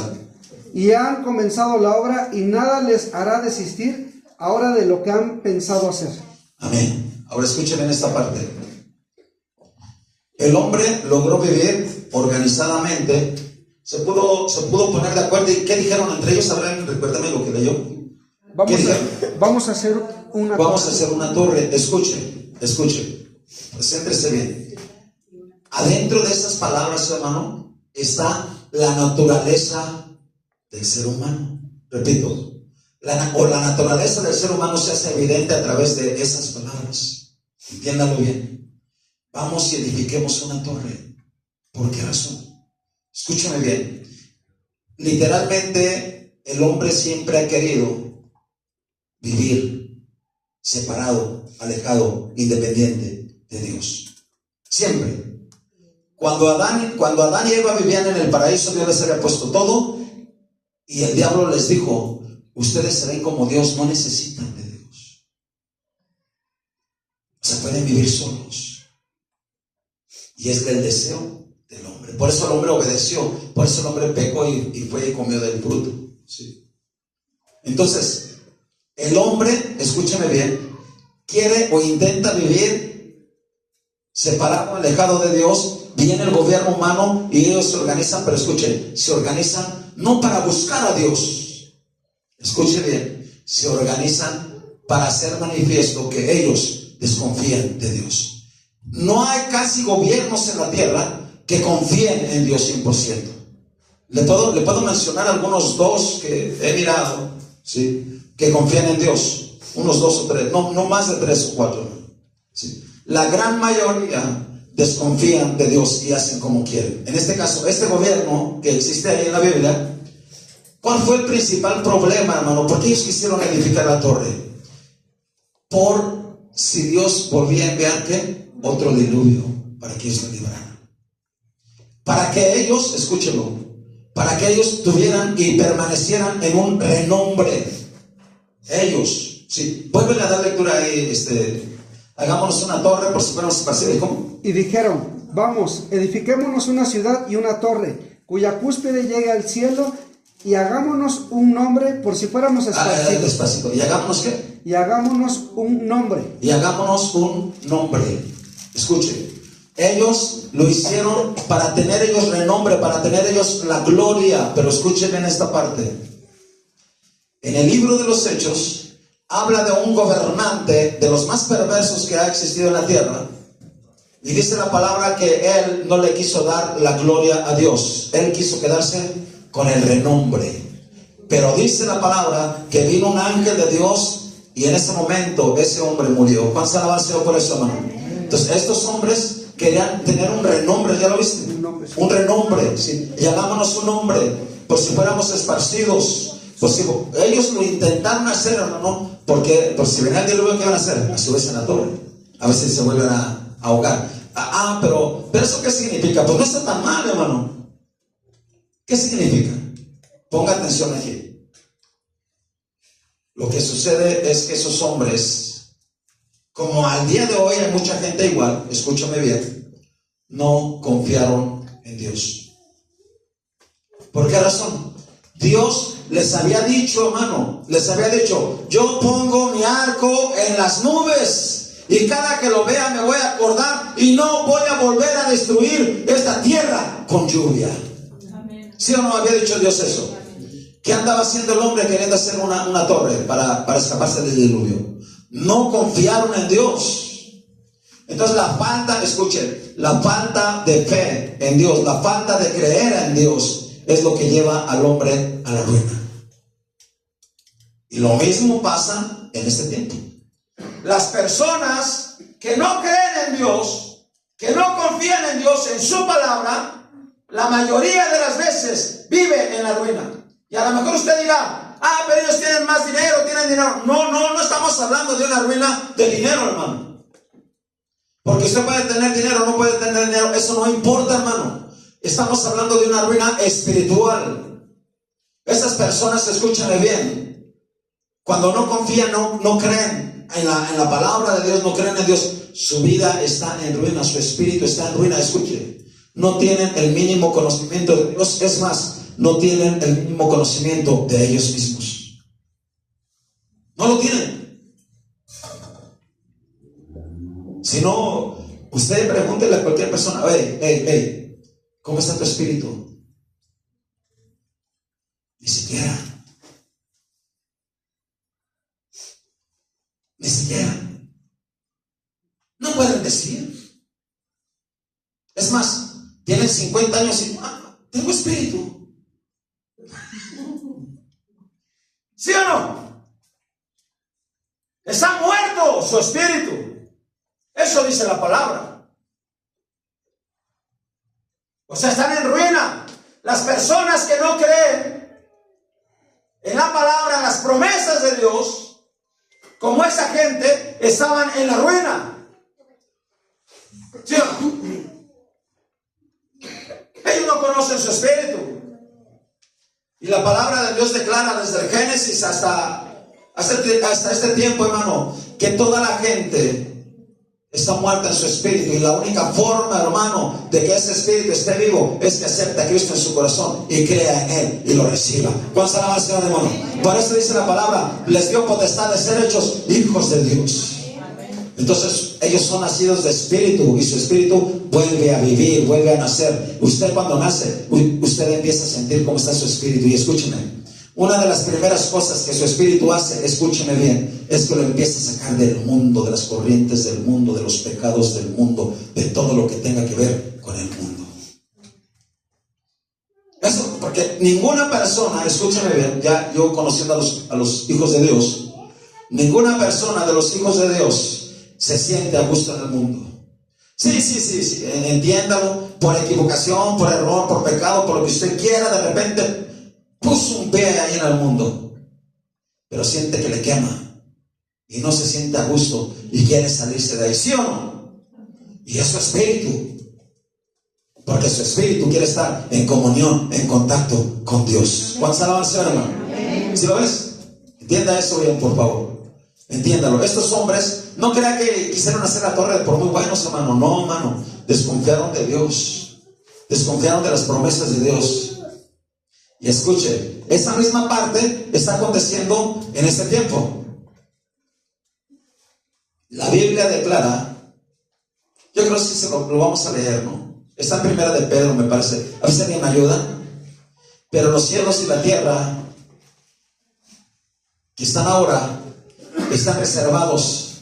Y han comenzado la obra, y nada les hará desistir ahora de lo que han pensado hacer. Amén. Ahora escuchen en esta parte. El hombre logró vivir organizadamente, se pudo poner de acuerdo. ¿Y qué dijeron entre ellos? Recuérdame lo que leyó. Vamos a hacer una torre. Escuche, céntrese bien. Adentro de esas palabras, hermano, está la naturaleza del ser humano. Repito, la naturaleza del ser humano se hace evidente a través de esas palabras. Entiéndalo bien. Vamos y edifiquemos una torre. ¿Por qué razón? Escúchame bien. Literalmente, el hombre siempre ha querido vivir separado, alejado, independiente de Dios. Siempre. Cuando Adán y Eva vivían en el paraíso, Dios les había puesto todo, y el diablo les dijo: ustedes se ven como Dios, no necesitan de Dios. O sea, pueden vivir solos. Y es del deseo del hombre. Por eso el hombre obedeció. Por eso el hombre pecó y fue y comió del fruto. ¿Sí? Entonces, el hombre, escúchame bien, quiere o intenta vivir separado, alejado de Dios. Viene el gobierno humano y ellos se organizan, pero escuchen, se organizan no para buscar a Dios. Escuche bien, se organizan para hacer manifiesto que ellos desconfían de Dios. No hay casi gobiernos en la tierra que confíen en Dios 100%. Le puedo mencionar algunos dos que he mirado, ¿sí?, que confían en Dios. Unos 2 o 3, no más de 3 o 4. ¿Sí? La gran mayoría desconfían de Dios y hacen como quieren. En este caso, este gobierno que existe ahí en la Biblia, ¿cuál fue el principal problema, hermano? ¿Por qué ellos quisieron edificar la torre? por si Dios volvía a enviar ¿qué? Otro diluvio para que ellos lo libraran. Para que ellos, escúchelo, para que ellos tuvieran y permanecieran en un renombre. Ellos, sí, vuelven a dar lectura ahí, hagámonos una torre por si fuéramos esparcidos. ¿Cómo? Y dijeron: vamos, edifiquémonos una ciudad y una torre, cuya cúspide llegue al cielo, y hagámonos un nombre por si fuéramos esparcidos. Despacito. ¿Y hagámonos qué? Y hagámonos un nombre. Y hagámonos un nombre. Escuche, ellos lo hicieron para tener ellos renombre, para tener ellos la gloria. Pero escuchen en esta parte. En el libro de los Hechos habla de un gobernante de los más perversos que ha existido en la tierra. Y dice la palabra que él no le quiso dar la gloria a Dios. Él quiso quedarse con el renombre. Pero dice la palabra que vino un ángel de Dios y en ese momento ese hombre murió. ¿Cuántos alaban al Señor por eso, hermano? Entonces estos hombres querían tener un renombre. ¿Ya lo viste? Un renombre, ¿sí? Y hagámonos un nombre por si fuéramos esparcidos. Por si ellos lo intentaron hacer, hermano, porque por si venía el diluvio, ¿qué van a hacer? A su vez en la torre. A veces se vuelven a ahogar. Pero ¿eso qué significa? Pues no está tan mal, hermano. ¿Qué significa? Ponga atención aquí. Lo que sucede es que esos hombres, como al día de hoy hay mucha gente igual, escúchame bien, no confiaron en Dios. ¿Por qué razón? Dios les había dicho, hermano, les había dicho: yo pongo mi arco en las nubes y cada que lo vea me voy a acordar y no voy a volver a destruir esta tierra con lluvia. Amén. ¿Sí o no había dicho Dios eso? ¿Qué andaba haciendo el hombre queriendo hacer una torre para escaparse del diluvio? No confiaron en Dios. Entonces la falta, escuchen, la falta de fe en Dios, la falta de creer en Dios es lo que lleva al hombre a la ruina. Y lo mismo pasa en este tiempo. Las personas que no creen en Dios, que no confían en Dios, en su palabra, la mayoría de las veces vive en la ruina. Y a lo mejor usted dirá: pero ellos tienen más dinero, tienen dinero. No estamos hablando de una ruina de dinero, hermano. Porque usted puede tener dinero, no puede tener dinero, eso no importa, hermano. Estamos hablando de una ruina espiritual. Esas personas, escúchenme bien, cuando no confían, no creen en la palabra de Dios, no creen en Dios, su vida está en ruina, su espíritu está en ruina. Escuche, no tienen el mínimo conocimiento de Dios. Es más, no tienen el mínimo conocimiento de ellos mismos. No lo tienen. Si no, usted pregúntele a cualquier persona: ¿cómo está tu espíritu? Ni siquiera. No pueden decir. Es más, tienen 50 años y tengo espíritu. ¿Sí o no? Está muerto su espíritu. Eso dice la palabra. O sea, están en ruina. Las personas que no creen en la palabra, en las promesas de Dios, como esa gente, estaban en la ruina. ¿Sí o no? Ellos no conocen su espíritu. Y la palabra de Dios declara desde el Génesis hasta este tiempo, hermano, que toda la gente está muerta en su espíritu. Y la única forma, hermano, de que ese espíritu esté vivo es que acepte a Cristo en su corazón y crea en Él y lo reciba. ¿Cuántos alaban al Señor, hermano? Por eso dice la palabra: les dio potestad de ser hechos hijos de Dios. Entonces ellos son nacidos de espíritu y su espíritu vuelve a vivir, vuelve a nacer. Usted cuando nace, usted empieza a sentir cómo está su espíritu. Y escúcheme, una de las primeras cosas que su espíritu hace, escúcheme bien, es que lo empieza a sacar del mundo, de las corrientes del mundo, de los pecados del mundo, de todo lo que tenga que ver con el mundo. Eso, porque ninguna persona, escúcheme bien, ya yo conociendo a los hijos de Dios, ninguna persona de los hijos de Dios se siente a gusto en el mundo. Sí, entiéndalo, por equivocación, por error, por pecado, por lo que usted quiera, de repente puso un pie ahí en el mundo, pero siente que le quema y no se siente a gusto y quiere salirse de ahí, ¿sí o no? Y es su espíritu, porque su espíritu quiere estar en comunión, en contacto con Dios. ¿Cuántas alabanzas, hermano? ¿Sí lo ves? Entienda eso bien, por favor. Entiéndalo. Estos hombres no crean que quisieron hacer la torre por muy buenos, hermano. No, hermano. Desconfiaron de Dios. Desconfiaron de las promesas de Dios. Y escuche, esa misma parte está aconteciendo en este tiempo. La Biblia declara, yo creo que sí lo vamos a leer, ¿no? Está en Primera de Pedro, me parece. A ver si alguien me ayuda. Pero los cielos y la tierra que están ahora están reservados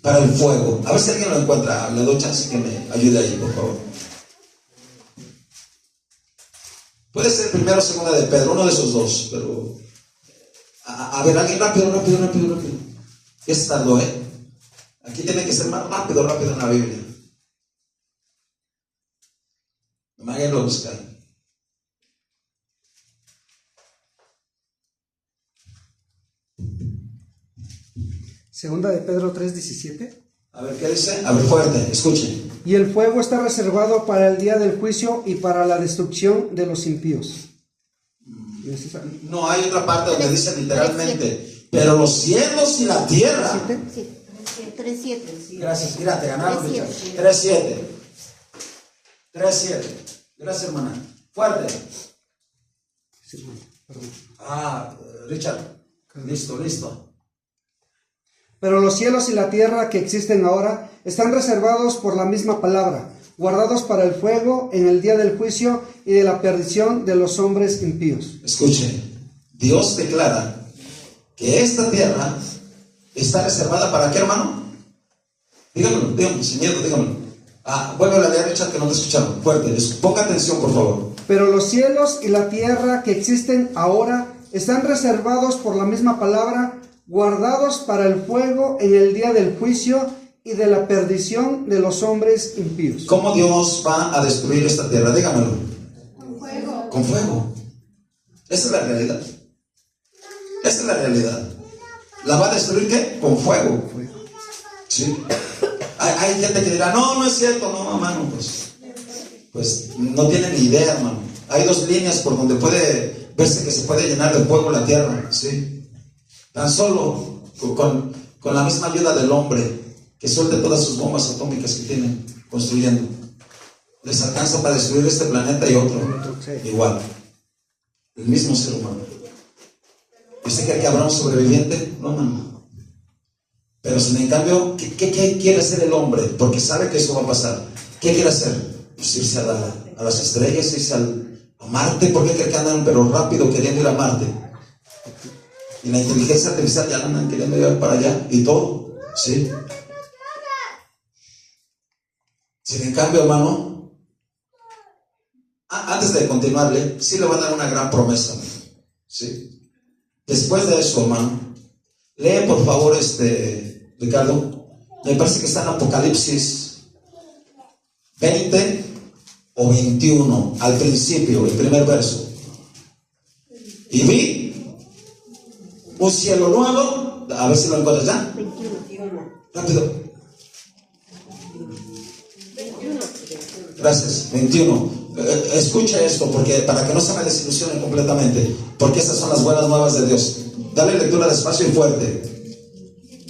para el fuego. A ver si alguien lo encuentra. Le doy chance que me ayude ahí, por favor. Puede ser Primera o Segunda de Pedro, uno de esos dos. Pero a ver, alguien rápido. Es tardó, Aquí tiene que ser más rápido en la Biblia. Alguien lo busca. Segunda de Pedro 3:17. A ver, ¿qué dice? A ver, fuerte, escuchen. Y el fuego está reservado para el día del juicio y para la destrucción de los impíos. No, hay otra parte donde dice literalmente, pero los cielos y la tierra. Sí, 3:7. Gracias, mira, te ganaron, Richard. 3:7. Gracias, hermana. Fuerte. Richard. Listo. Pero los cielos y la tierra que existen ahora están reservados por la misma palabra, guardados para el fuego en el día del juicio y de la perdición de los hombres impíos. Escuche, Dios declara que esta tierra está reservada para ¿qué, hermano? Dígamelo, sin miedo, dígamelo. Vuelve a la derecha que no te escucharon. Fuerte, ponga atención, por favor. Pero los cielos y la tierra que existen ahora están reservados por la misma palabra, guardados para el fuego en el día del juicio y de la perdición de los hombres impíos. ¿Cómo Dios va a destruir esta tierra? Dígamelo. Con fuego. Esa es la realidad. ¿La va a destruir qué? Con fuego. Sí. Hay gente que dirá, no es cierto, no, hermano, pues no tienen ni idea, hermano. Hay dos líneas por donde puede verse que se puede llenar de fuego la tierra, ¿sí? Tan solo con la misma ayuda del hombre que suelte todas sus bombas atómicas que tienen construyendo, les alcanza para destruir este planeta y otro igual, el mismo ser humano. ¿Y usted cree que habrá un sobreviviente? No, hermano. Pero sin en cambio, ¿qué quiere hacer el hombre? Porque sabe que eso va a pasar. ¿Qué quiere hacer? Pues irse a las estrellas, irse a Marte. ¿Por qué cree que andan pero rápido queriendo ir a Marte? Y la inteligencia artificial ya andan queriendo ir para allá y todo, ¿sí? Sin en cambio, hermano, antes de continuarle, sí le va a dar una gran promesa, ¿sí? Después de eso, hermano, lee por favor Ricardo, me parece que está en Apocalipsis 20 o 21, al principio, el primer verso. Y vi un cielo nuevo, a ver si lo encuentras ya. 21. Rápido. Gracias, 21. Escucha esto, porque para que no se me desilusione completamente, porque esas son las buenas nuevas de Dios. Dale lectura despacio y fuerte.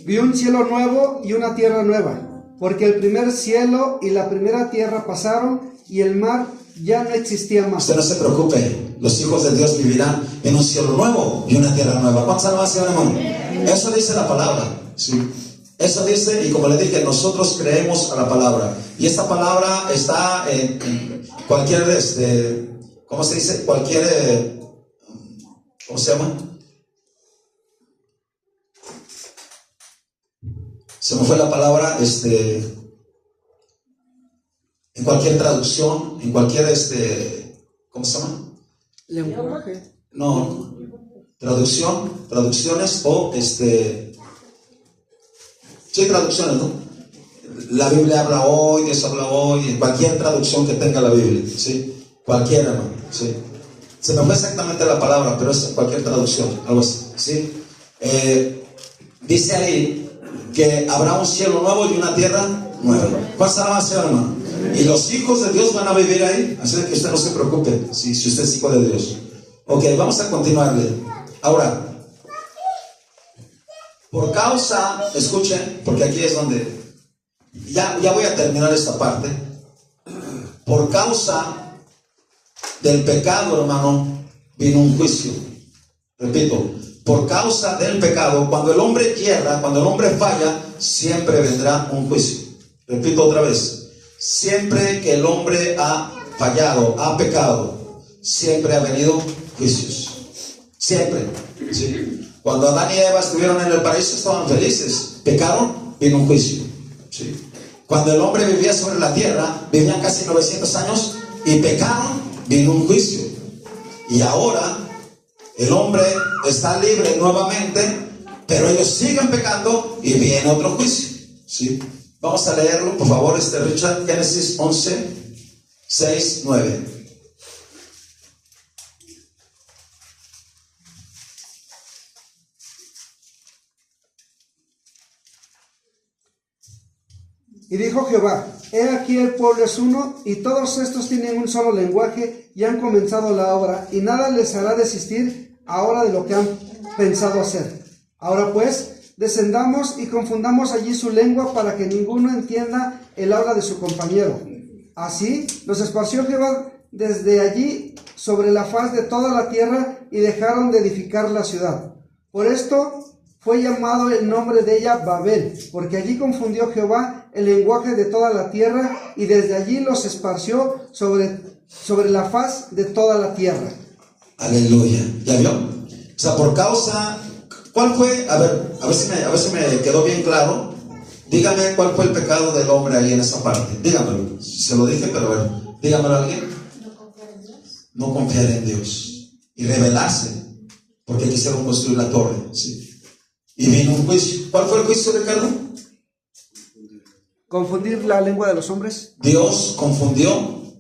Vi un cielo nuevo y una tierra nueva, porque el primer cielo y la primera tierra pasaron y el mar ya no existía más. Usted no se preocupe, los hijos de Dios vivirán en un cielo nuevo y una tierra nueva. ¿Cuántas alabanzas, hermano? Eso dice la palabra, ¿sí? Eso dice, y como le dije, nosotros creemos a la palabra. Y esta palabra está en cualquier, ¿cómo se dice? Cualquier, ¿cómo se llama? Se me fue la palabra, en cualquier traducción, en cualquier, ¿cómo se llama? Lenguaje. No, traducciones o, sí, traducciones, ¿no? La Biblia habla hoy, Dios habla hoy, en cualquier traducción que tenga la Biblia, ¿sí? Cualquiera, hermano, ¿sí? Se me fue exactamente la palabra, pero es cualquier traducción, algo así, ¿sí? dice ahí que habrá un cielo nuevo y una tierra nueva. ¿Cuál será más, hermano? Y los hijos de Dios van a vivir ahí, así que usted no se preocupe si usted es hijo de Dios. Ok, vamos a continuarle. Ahora, por causa, escuchen, porque aquí es donde ya voy a terminar esta parte. Por causa del pecado, hermano, vino un juicio. Repito, por causa del pecado, cuando el hombre quiebra, cuando el hombre falla, siempre vendrá un juicio. Repito otra vez, siempre que el hombre ha fallado, ha pecado, siempre ha venido juicios. Siempre, ¿sí? Cuando Adán y Eva estuvieron en el paraíso estaban felices. Pecaron, vino un juicio, ¿sí? Cuando el hombre vivía sobre la tierra, vivían casi 900 años y pecaron, vino un juicio. Y ahora el hombre está libre nuevamente, pero ellos siguen pecando y viene otro juicio, ¿sí? Vamos a leerlo, por favor, Richard, Génesis 11, 6, 9. Y dijo Jehová: he aquí el pueblo es uno, y todos estos tienen un solo lenguaje, y han comenzado la obra, y nada les hará desistir ahora de lo que han pensado hacer. Ahora pues, descendamos y confundamos allí su lengua, para que ninguno entienda el habla de su compañero. Así los esparció Jehová desde allí sobre la faz de toda la tierra, y dejaron de edificar la ciudad. Por esto fue llamado el nombre de ella Babel, porque allí confundió Jehová el lenguaje de toda la tierra, y desde allí los esparció sobre la faz de toda la tierra. Aleluya. ¿Ya vio? O sea, por causa, ¿cuál fue? A ver si me quedó bien claro. Dígame cuál fue el pecado del hombre ahí en esa parte. Dígamelo. Se lo dije, pero a ver, dígamelo a alguien. No confiar en Dios y rebelarse, porque quisieron construir la torre, ¿sí? Y vino un juicio. ¿Cuál fue el juicio, Ricardo? Confundir la lengua de los hombres. Dios confundió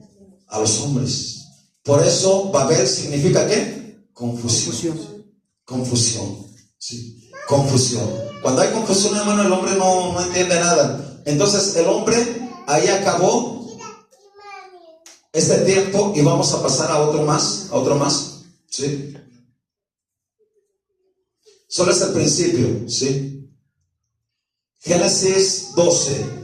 a los hombres. Por eso Babel significa ¿qué? Confusión. Confusión. Sí. Confusión. Cuando hay confusión, hermano, el hombre no entiende nada. Entonces el hombre ahí acabó este tiempo y vamos a pasar a otro más. ¿Sí? Solo es el principio, ¿sí? Génesis 12.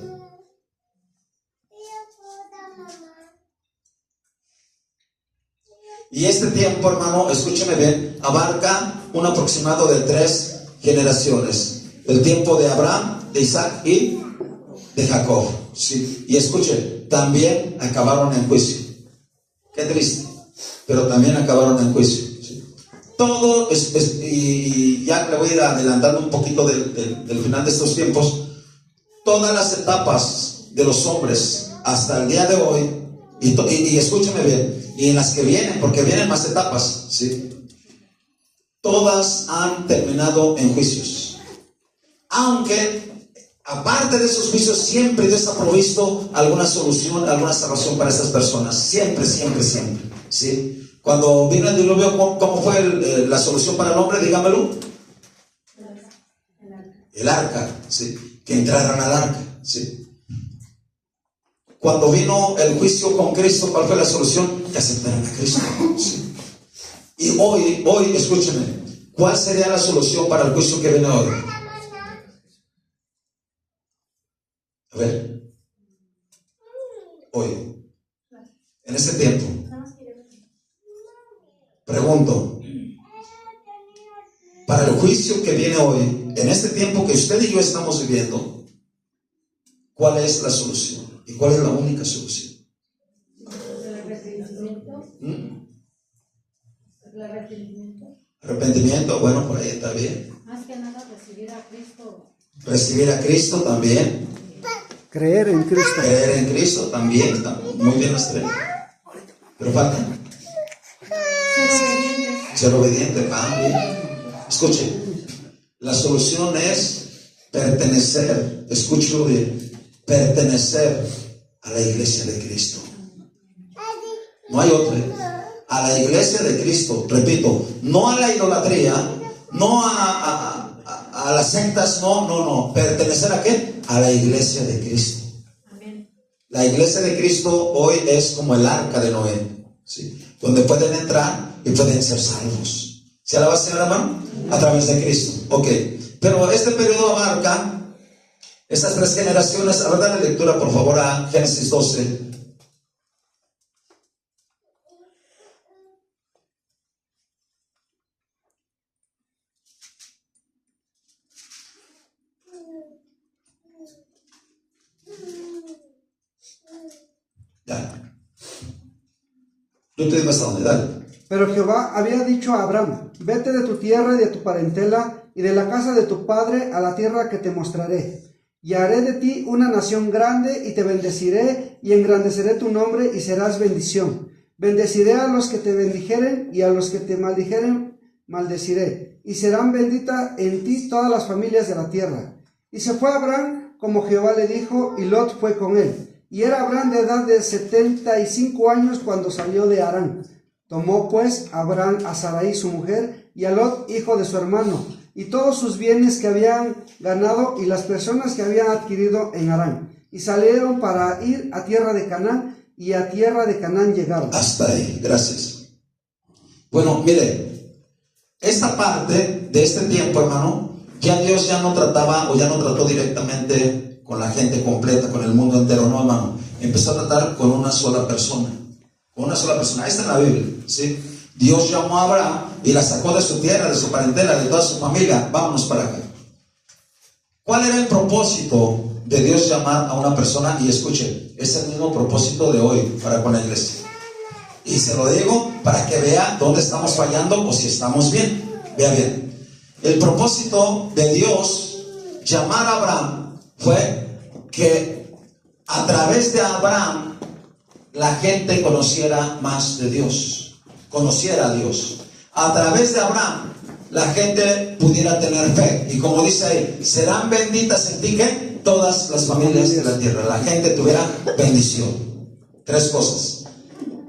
Y este tiempo, hermano, escúcheme bien, abarca un aproximado de 3 generaciones. El tiempo de Abraham, de Isaac y de Jacob, ¿sí? Y escuchen, también acabaron en juicio. Qué triste, pero también acabaron en juicio. Todo y ya le voy a ir adelantando un poquito del final de estos tiempos. Todas las etapas de los hombres hasta el día de hoy, y escúcheme bien, y en las que vienen, porque vienen más etapas, ¿sí? Todas han terminado en juicios. Aunque, aparte de esos juicios, siempre Dios ha provisto alguna solución, alguna salvación para estas personas. Siempre, ¿sí? Cuando vino el diluvio, ¿cómo fue la solución para el hombre? Dígamelo. El arca, ¿sí? Que entraran al arca, ¿sí? Cuando vino el juicio con Cristo, ¿cuál fue la solución? Que aceptaran a Cristo, ¿sí? Y hoy, escúcheme, ¿cuál sería la solución para el juicio que viene hoy? A ver, hoy, en este tiempo. Pregunto, para el juicio que viene hoy, en este tiempo que usted y yo estamos viviendo, ¿cuál es la solución? ¿Y cuál es la única solución? Arrepentimiento, bueno, por ahí está bien. Más que nada recibir a Cristo. Recibir a Cristo también. Creer en Cristo. Creer en Cristo también. Está muy bien las 3. Pero falta. Ser obediente. Bien. Escuche, la solución es pertenecer. Escúchelo bien. Pertenecer a la iglesia de Cristo. No hay otra. A la iglesia de Cristo. Repito, no a la idolatría, no a a las sectas, no. ¿Pertenecer a qué? A la iglesia de Cristo. Amén. La iglesia de Cristo hoy es como el arca de Noé, ¿sí? Donde pueden entrar y pueden ser salvos. ¿Se alaba, Señor, hermano? A través de Cristo. Ok. Pero este periodo abarca estas 3 generaciones. A ver, dale lectura, por favor, a Génesis 12. Dale. Yo te digo hasta dónde, dale. Pero Jehová había dicho a Abraham: vete de tu tierra y de tu parentela y de la casa de tu padre a la tierra que te mostraré. Y haré de ti una nación grande y te bendeciré y engrandeceré tu nombre y serás bendición. Bendeciré a los que te bendijeren y a los que te maldijeren maldeciré. Y serán benditas en ti todas las familias de la tierra. Y se fue Abraham como Jehová le dijo, y Lot fue con él. Y era Abraham de edad de 75 años cuando salió de Harán. Tomó pues Abraham a Sarai su mujer y a Lot hijo de su hermano, y todos sus bienes que habían ganado y las personas que habían adquirido en Harán. Y salieron para ir a tierra de Canaán, y a tierra de Canaán llegaron. Hasta ahí, gracias. Bueno, mire, esta parte de este tiempo, hermano, ya Dios ya no trataba o ya no trató directamente con la gente completa, con el mundo entero, no, hermano. Empezó a tratar con una sola persona. Con una sola persona. Ahí está en la Biblia, ¿sí? Dios llamó a Abraham y la sacó de su tierra, de su parentela, de toda su familia. Vámonos para acá. ¿Cuál era el propósito de Dios llamar a una persona? Y escuche, es el mismo propósito de hoy para con la iglesia. Y se lo digo para que vea dónde estamos fallando o si estamos bien. Vea bien. El propósito de Dios llamar a Abraham fue que a través de Abraham la gente conociera más de Dios, conociera a Dios. A través de Abraham la gente pudiera tener fe. Y como dice ahí, serán benditas en ti que todas las familias de la tierra. La gente tuviera bendición. 3 cosas.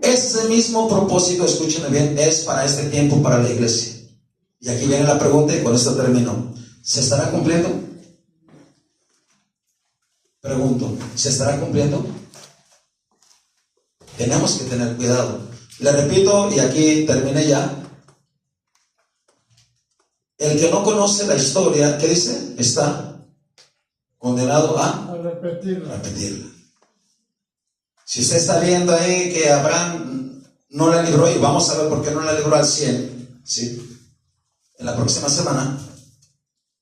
Ese mismo propósito, escúchenme bien, es para este tiempo, para la iglesia. Y aquí viene la pregunta y con esto termino. ¿Se estará cumpliendo? Pregunto, ¿se estará cumpliendo? Tenemos que tener cuidado. Le repito, y aquí terminé ya. El que no conoce la historia, ¿qué dice? Está condenado a repetirla. Si usted está viendo ahí que Abraham no la libró, y vamos a ver por qué no la libró al 100, ¿sí? En la próxima semana,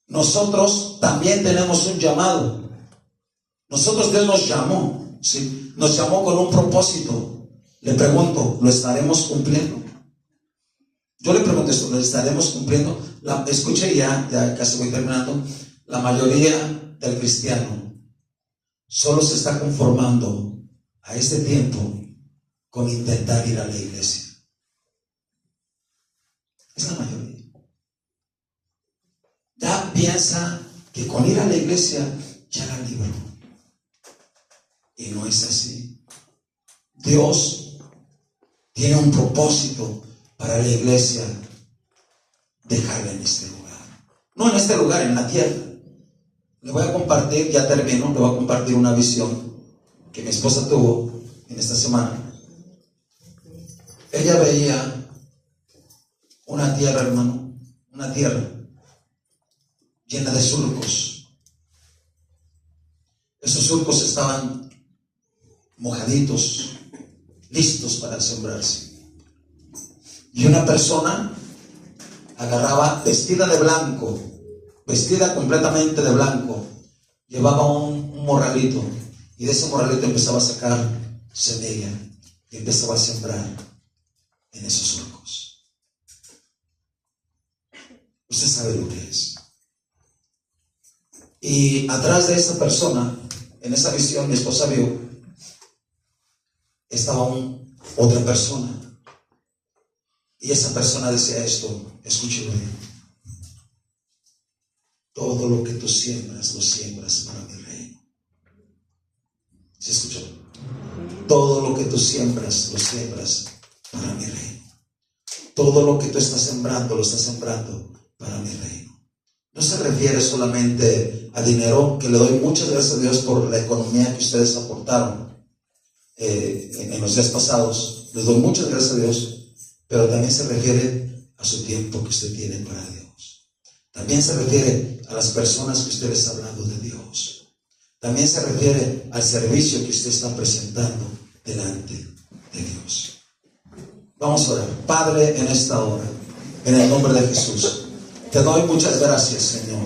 nosotros también tenemos un llamado. Nosotros, Dios nos llamó, ¿sí? Nos llamó con un propósito. Le pregunto, ¿lo estaremos cumpliendo? Yo le pregunto esto, ¿lo estaremos cumpliendo? Escuche, ya casi voy terminando. La mayoría del cristiano solo se está conformando a este tiempo con intentar ir a la iglesia. Es la mayoría. Ya piensa que con ir a la iglesia ya la libró. Y no es así. Dios tiene un propósito para la iglesia, dejarla en este lugar. No en este lugar, en la tierra. Le voy a compartir, ya termino, le voy a compartir una visión que mi esposa tuvo en esta semana. Ella veía una tierra, hermano, una tierra llena de surcos. Esos surcos estaban mojaditos, listos para sembrarse. Y una persona agarraba, vestida de blanco, vestida completamente de blanco, llevaba un morralito, y de ese morralito empezaba a sacar semilla y empezaba a sembrar en esos surcos. Usted sabe lo que es. Y atrás de esa persona, en esa visión, mi esposa vio, estaba otra persona. Y esa persona decía esto, escúchelo bien. Todo lo que tú siembras, lo siembras para mi reino. ¿Se escuchó? Todo lo que tú siembras, lo siembras para mi reino. Todo lo que tú estás sembrando, lo estás sembrando para mi reino. no se refiere solamente a dinero, que le doy muchas gracias a Dios por la economía que ustedes aportaron en los días pasados. Les doy muchas gracias a Dios, pero también se refiere a su tiempo que usted tiene para Dios. También se refiere a las personas que usted les ha hablado de Dios. También se refiere al servicio que usted está presentando delante de Dios. Vamos a orar. Padre, en esta hora, en el nombre de Jesús, te doy muchas gracias, Señor,